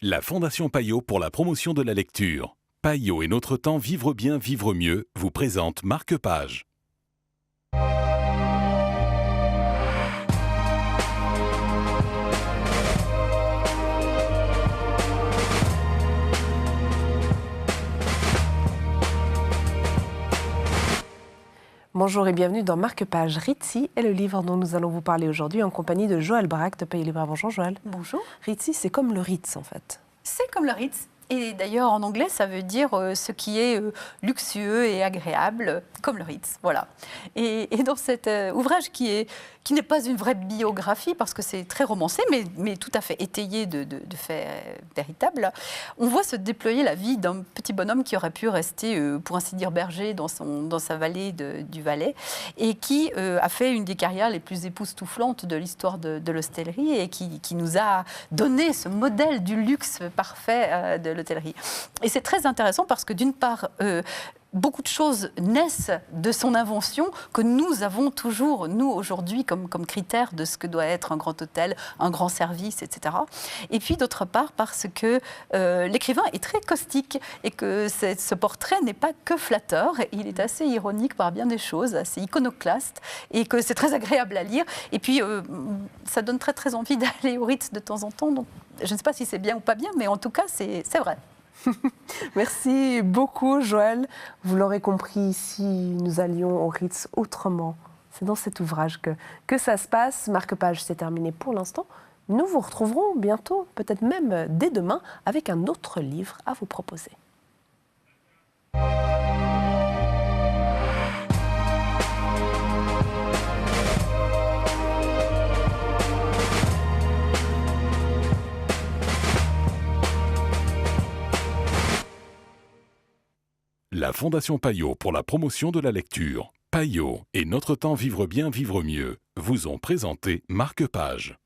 La Fondation Payot pour la promotion de la lecture. Payot et notre temps vivre bien, vivre mieux vous présente Marque-Page. Bonjour et bienvenue dans Marque-Page. Ritzi est le livre dont nous allons vous parler aujourd'hui en compagnie de Joël Braque de Pays Libre. Bonjour Joël. Bonjour. Ritzi, c'est comme le Ritz en fait. C'est comme le Ritz. Et d'ailleurs, en anglais, ça veut dire ce qui est luxueux et agréable, comme le Ritz. Voilà. Et dans cet ouvrage qui n'est pas une vraie biographie, parce que c'est très romancé, mais tout à fait étayé de faits véritables, on voit se déployer la vie d'un petit bonhomme qui aurait pu rester, pour ainsi dire, berger dans sa vallée du Valais, et qui a fait une des carrières les plus époustouflantes de l'histoire de l'hôtellerie, et qui nous a donné ce modèle du luxe parfait de l'hôtellerie. Et c'est très intéressant parce que d'une part, beaucoup de choses naissent de son invention que nous avons toujours, nous, aujourd'hui, comme critère de ce que doit être un grand hôtel, un grand service, etc. Et puis, d'autre part, parce que l'écrivain est très caustique et que ce portrait n'est pas que flatteur. Il est assez ironique par bien des choses, assez iconoclaste, et que c'est très agréable à lire. Et puis, ça donne très, très envie d'aller au Ritz de temps en temps. Donc, je ne sais pas si c'est bien ou pas bien, mais en tout cas, c'est vrai. Merci beaucoup Joël. Vous l'aurez compris, ici, nous allions au Ritz autrement. C'est dans cet ouvrage que ça se passe. Marque-Page, c'est terminé pour l'instant. Nous vous retrouverons bientôt, peut-être même dès demain, avec un autre livre à vous proposer. La Fondation Payot pour la promotion de la lecture. Payot et notre temps vivre bien, vivre mieux vous ont présenté Marque-Page.